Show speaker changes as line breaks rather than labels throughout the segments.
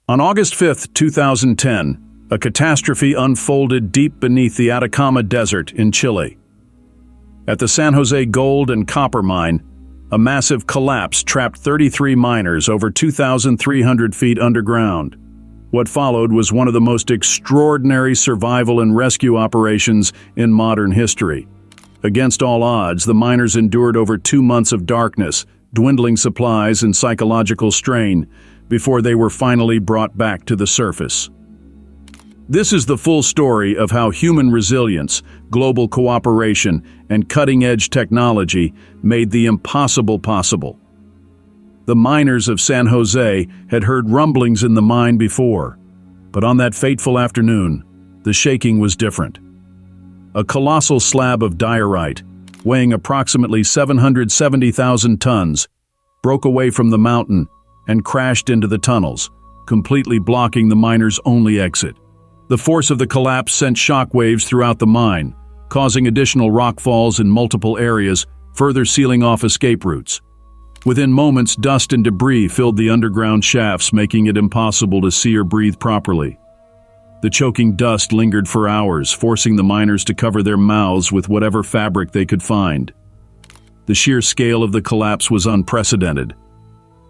On August 5, 2010, a catastrophe unfolded deep beneath the Atacama Desert in Chile. At the San Jose gold and copper mine, a massive collapse trapped 33 miners over 2,300 feet underground. What followed was one of the most extraordinary survival and rescue operations in modern history. Against all odds, the miners endured over 2 months of darkness, dwindling supplies, and psychological strain before they were finally brought back to the surface. This is the full story of how human resilience, global cooperation, and cutting-edge technology made the impossible possible. The miners of San Jose had heard rumblings in the mine before, but on that fateful afternoon, the shaking was different. A colossal slab of diorite, weighing approximately 770,000 tons, broke away from the mountain and crashed into the tunnels, completely blocking the miners' only exit. The force of the collapse sent shockwaves throughout the mine, causing additional rockfalls in multiple areas, further sealing off escape routes. Within moments, dust and debris filled the underground shafts, making it impossible to see or breathe properly. The choking dust lingered for hours, forcing the miners to cover their mouths with whatever fabric they could find. The sheer scale of the collapse was unprecedented.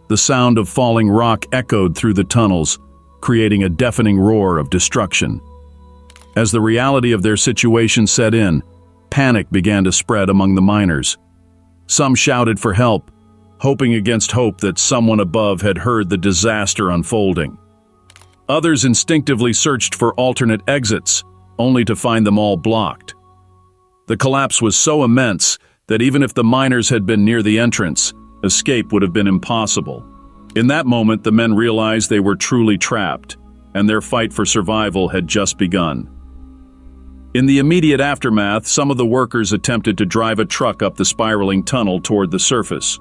The sound of falling rock echoed through the tunnels, creating a deafening roar of destruction. As the reality of their situation set in, panic began to spread among the miners. Some shouted for help, hoping against hope that someone above had heard the disaster unfolding. Others instinctively searched for alternate exits, only to find them all blocked. The collapse was so immense that even if the miners had been near the entrance, escape would have been impossible. In that moment, the men realized they were truly trapped, and their fight for survival had just begun. In the immediate aftermath, some of the workers attempted to drive a truck up the spiraling tunnel toward the surface.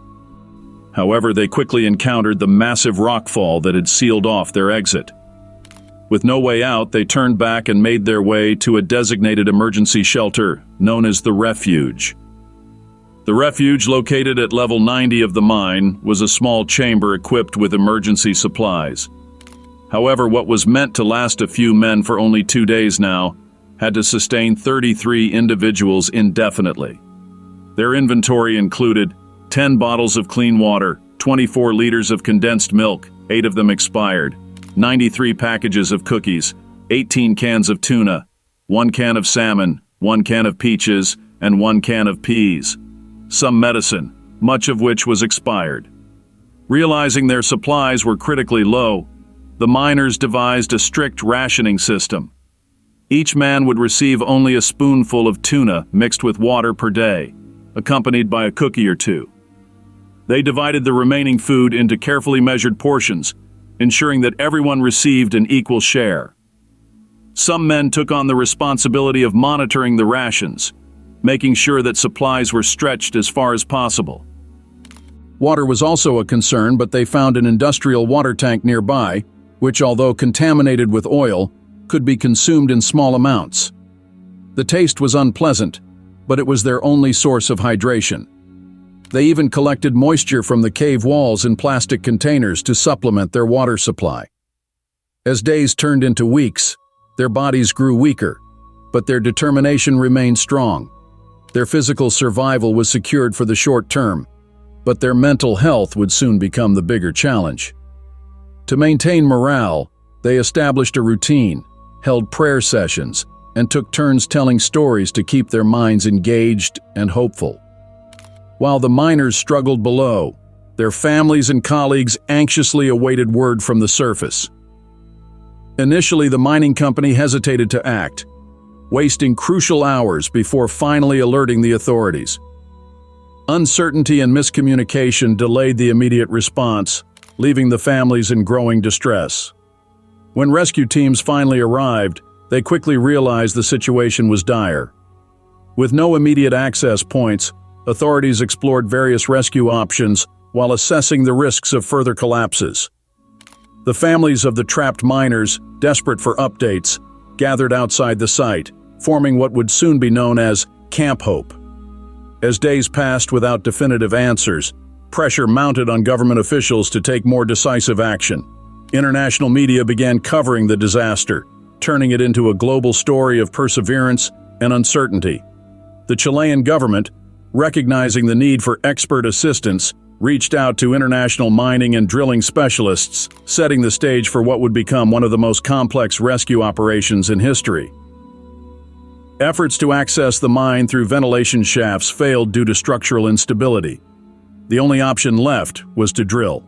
However, they quickly encountered the massive rockfall that had sealed off their exit. With no way out, they turned back and made their way to a designated emergency shelter known as the refuge. The refuge, located at level 90 of the mine, was a small chamber equipped with emergency supplies. However, what was meant to last a few men for only 2 days now had to sustain 33 individuals indefinitely. Their inventory included 10 bottles of clean water, 24 liters of condensed milk, 8 of them expired, 93 packages of cookies, 18 cans of tuna, 1 can of salmon, 1 can of peaches, and 1 can of peas. Some medicine, much of which was expired. Realizing their supplies were critically low, the miners devised a strict rationing system. Each man would receive only a spoonful of tuna mixed with water per day, accompanied by a cookie or two. They divided the remaining food into carefully measured portions, ensuring that everyone received an equal share. Some men took on the responsibility of monitoring the rations, making sure that supplies were stretched as far as possible. Water was also a concern, but they found an industrial water tank nearby, which, although contaminated with oil, could be consumed in small amounts. The taste was unpleasant, but it was their only source of hydration. They even collected moisture from the cave walls in plastic containers to supplement their water supply. As days turned into weeks, their bodies grew weaker, but their determination remained strong. Their physical survival was secured for the short term, but their mental health would soon become the bigger challenge. To maintain morale, they established a routine, held prayer sessions, and took turns telling stories to keep their minds engaged and hopeful. While the miners struggled below, their families and colleagues anxiously awaited word from the surface. Initially, the mining company hesitated to act, wasting crucial hours before finally alerting the authorities. Uncertainty and miscommunication delayed the immediate response, leaving the families in growing distress. When rescue teams finally arrived, they quickly realized the situation was dire. With no immediate access points, authorities explored various rescue options while assessing the risks of further collapses. The families of the trapped miners, desperate for updates, gathered outside the site, forming what would soon be known as Camp Hope. As days passed without definitive answers, pressure mounted on government officials to take more decisive action. International media began covering the disaster, turning it into a global story of perseverance and uncertainty. The Chilean government, recognizing the need for expert assistance, reached out to international mining and drilling specialists, setting the stage for what would become one of the most complex rescue operations in history. Efforts to access the mine through ventilation shafts failed due to structural instability. The only option left was to drill.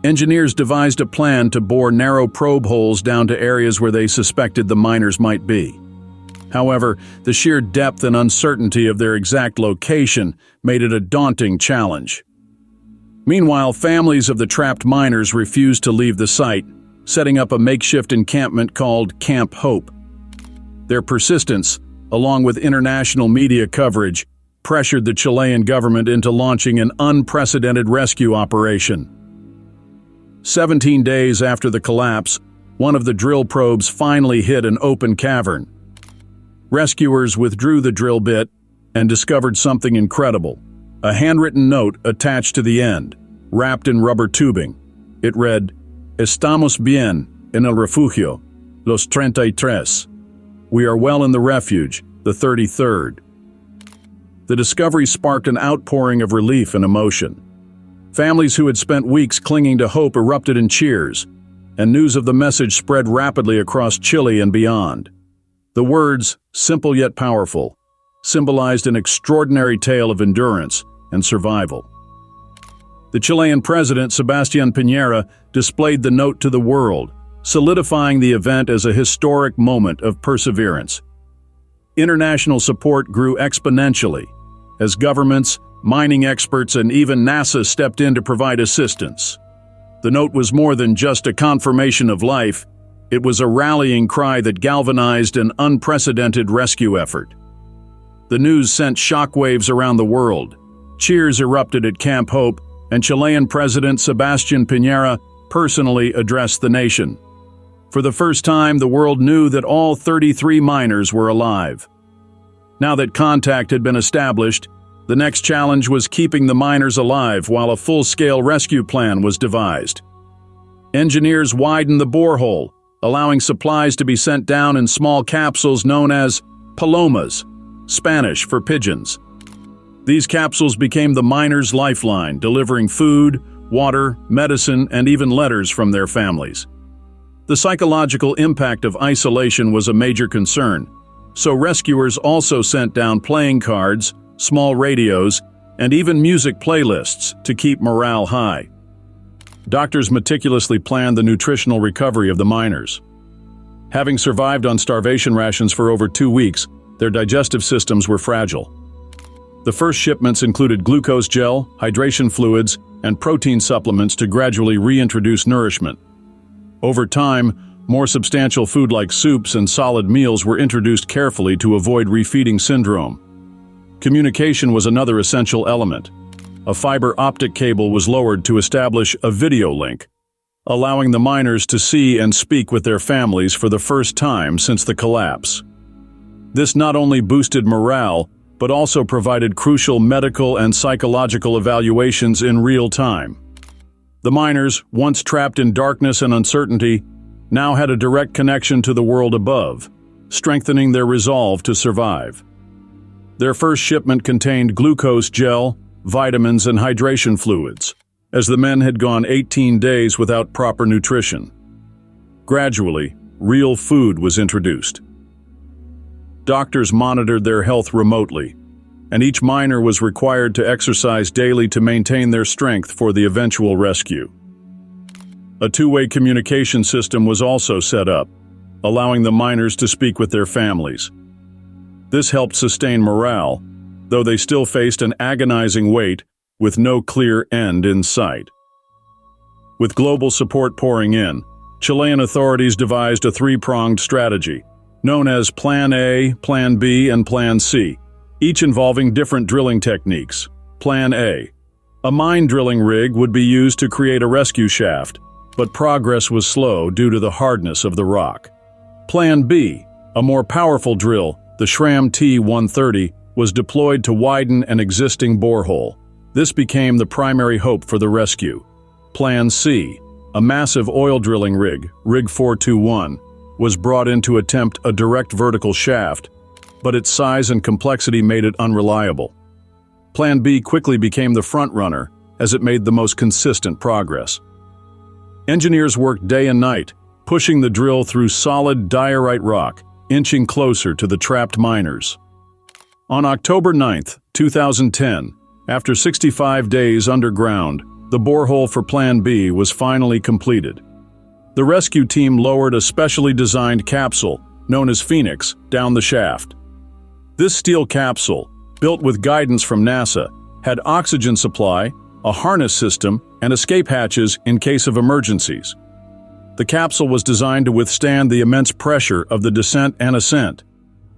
Engineers devised a plan to bore narrow probe holes down to areas where they suspected the miners might be. However, the sheer depth and uncertainty of their exact location made it a daunting challenge. Meanwhile, families of the trapped miners refused to leave the site, setting up a makeshift encampment called Camp Hope. Their persistence, along with international media coverage, pressured the Chilean government into launching an unprecedented rescue operation. 17 days after the collapse, one of the drill probes finally hit an open cavern. Rescuers withdrew the drill bit and discovered something incredible: a handwritten note attached to the end, wrapped in rubber tubing. It read, "Estamos bien en el refugio, los 33. We are well in the refuge, the 33rd. The discovery sparked an outpouring of relief and emotion. Families who had spent weeks clinging to hope erupted in cheers, and news of the message spread rapidly across Chile and beyond. The words, simple yet powerful, symbolized an extraordinary tale of endurance and survival. The Chilean president, Sebastián Piñera, displayed the note to the world, solidifying the event as a historic moment of perseverance. International support grew exponentially as governments, mining experts, and even NASA stepped in to provide assistance. The note was more than just a confirmation of life. It was a rallying cry that galvanized an unprecedented rescue effort. The news sent shockwaves around the world. Cheers erupted at Camp Hope, and Chilean President Sebastián Piñera personally addressed the nation. For the first time, the world knew that all 33 miners were alive. Now that contact had been established, the next challenge was keeping the miners alive while a full-scale rescue plan was devised. Engineers widened the borehole, allowing supplies to be sent down in small capsules known as palomas, Spanish for pigeons. These capsules became the miners' lifeline, delivering food, water, medicine, and even letters from their families. The psychological impact of isolation was a major concern, so rescuers also sent down playing cards, small radios, and even music playlists to keep morale high. Doctors meticulously planned the nutritional recovery of the miners. Having survived on starvation rations for over 2 weeks, their digestive systems were fragile. The first shipments included glucose gel, hydration fluids, and protein supplements to gradually reintroduce nourishment. Over time, more substantial food like soups and solid meals were introduced carefully to avoid refeeding syndrome. Communication was another essential element. A fiber optic cable was lowered to establish a video link, allowing the miners to see and speak with their families for the first time since the collapse. This not only boosted morale, but also provided crucial medical and psychological evaluations in real time. The miners, once trapped in darkness and uncertainty, now had a direct connection to the world above, strengthening their resolve to survive. Their first shipment contained glucose gel, vitamins, and hydration fluids, as the men had gone 18 days without proper nutrition. Gradually, real food was introduced. Doctors monitored their health remotely, and each miner was required to exercise daily to maintain their strength for the eventual rescue. A two-way communication system was also set up, allowing the miners to speak with their families. This helped sustain morale, though they still faced an agonizing wait with no clear end in sight. With global support pouring in, Chilean authorities devised a three-pronged strategy, known as Plan A, Plan B, and Plan C, each involving different drilling techniques. Plan A. A mine drilling rig would be used to create a rescue shaft, but progress was slow due to the hardness of the rock. Plan B. A more powerful drill, the Schramm T-130, was deployed to widen an existing borehole. This became the primary hope for the rescue. Plan C. A massive oil drilling rig, Rig 421, was brought in to attempt a direct vertical shaft, but its size and complexity made it unreliable. Plan B quickly became the front runner, as it made the most consistent progress. Engineers worked day and night, pushing the drill through solid diorite rock, inching closer to the trapped miners. On October 9, 2010, after 65 days underground, the borehole for Plan B was finally completed. The rescue team lowered a specially designed capsule, known as Phoenix, down the shaft. This steel capsule, built with guidance from NASA, had oxygen supply, a harness system, and escape hatches in case of emergencies. The capsule was designed to withstand the immense pressure of the descent and ascent,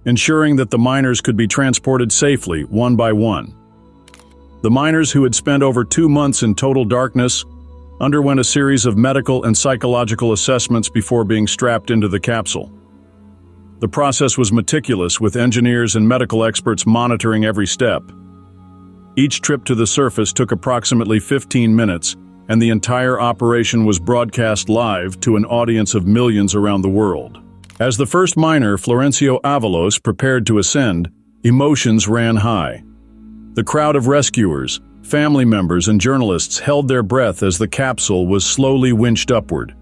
ensuring that the miners could be transported safely one by one. The miners, who had spent over 2 months in total darkness, underwent a series of medical and psychological assessments before being strapped into the capsule. The process was meticulous, with engineers and medical experts monitoring every step. Each trip to the surface took approximately 15 minutes, and the entire operation was broadcast live to an audience of millions around the world. As the first miner, Florencio Avalos, prepared to ascend, emotions ran high. The crowd of rescuers, family members, and journalists held their breath as the capsule was slowly winched upward.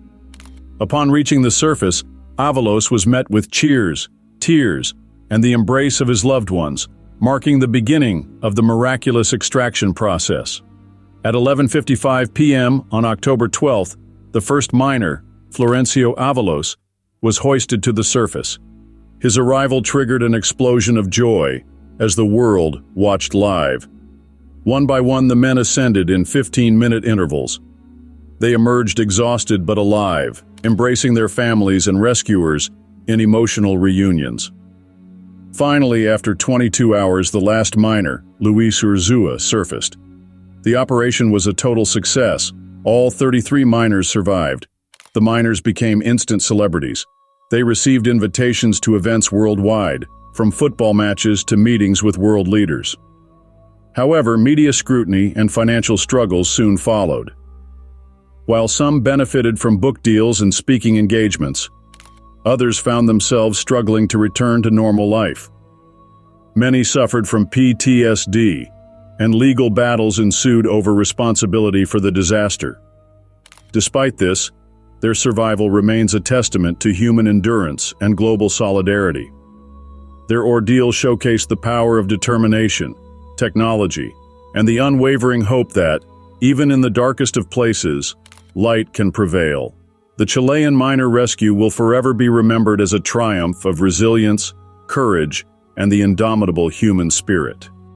Upon reaching the surface, Avalos was met with cheers, tears, and the embrace of his loved ones, marking the beginning of the miraculous extraction process. At 11:55 p.m. on October 12th, the first miner, Florencio Avalos, was hoisted to the surface. His arrival triggered an explosion of joy as the world watched live. One by one, the men ascended in 15-minute intervals. They emerged exhausted but alive, embracing their families and rescuers in emotional reunions. Finally, after 22 hours, the last miner, Luis Urzua, surfaced. The operation was a total success. All 33 miners survived. The miners became instant celebrities. They received invitations to events worldwide, from football matches to meetings with world leaders. However, media scrutiny and financial struggles soon followed. While some benefited from book deals and speaking engagements, others found themselves struggling to return to normal life. Many suffered from PTSD, and legal battles ensued over responsibility for the disaster. Despite this, their survival remains a testament to human endurance and global solidarity. Their ordeal showcased the power of determination, technology, and the unwavering hope that, even in the darkest of places, light can prevail. The Chilean miner rescue will forever be remembered as a triumph of resilience, courage, and the indomitable human spirit.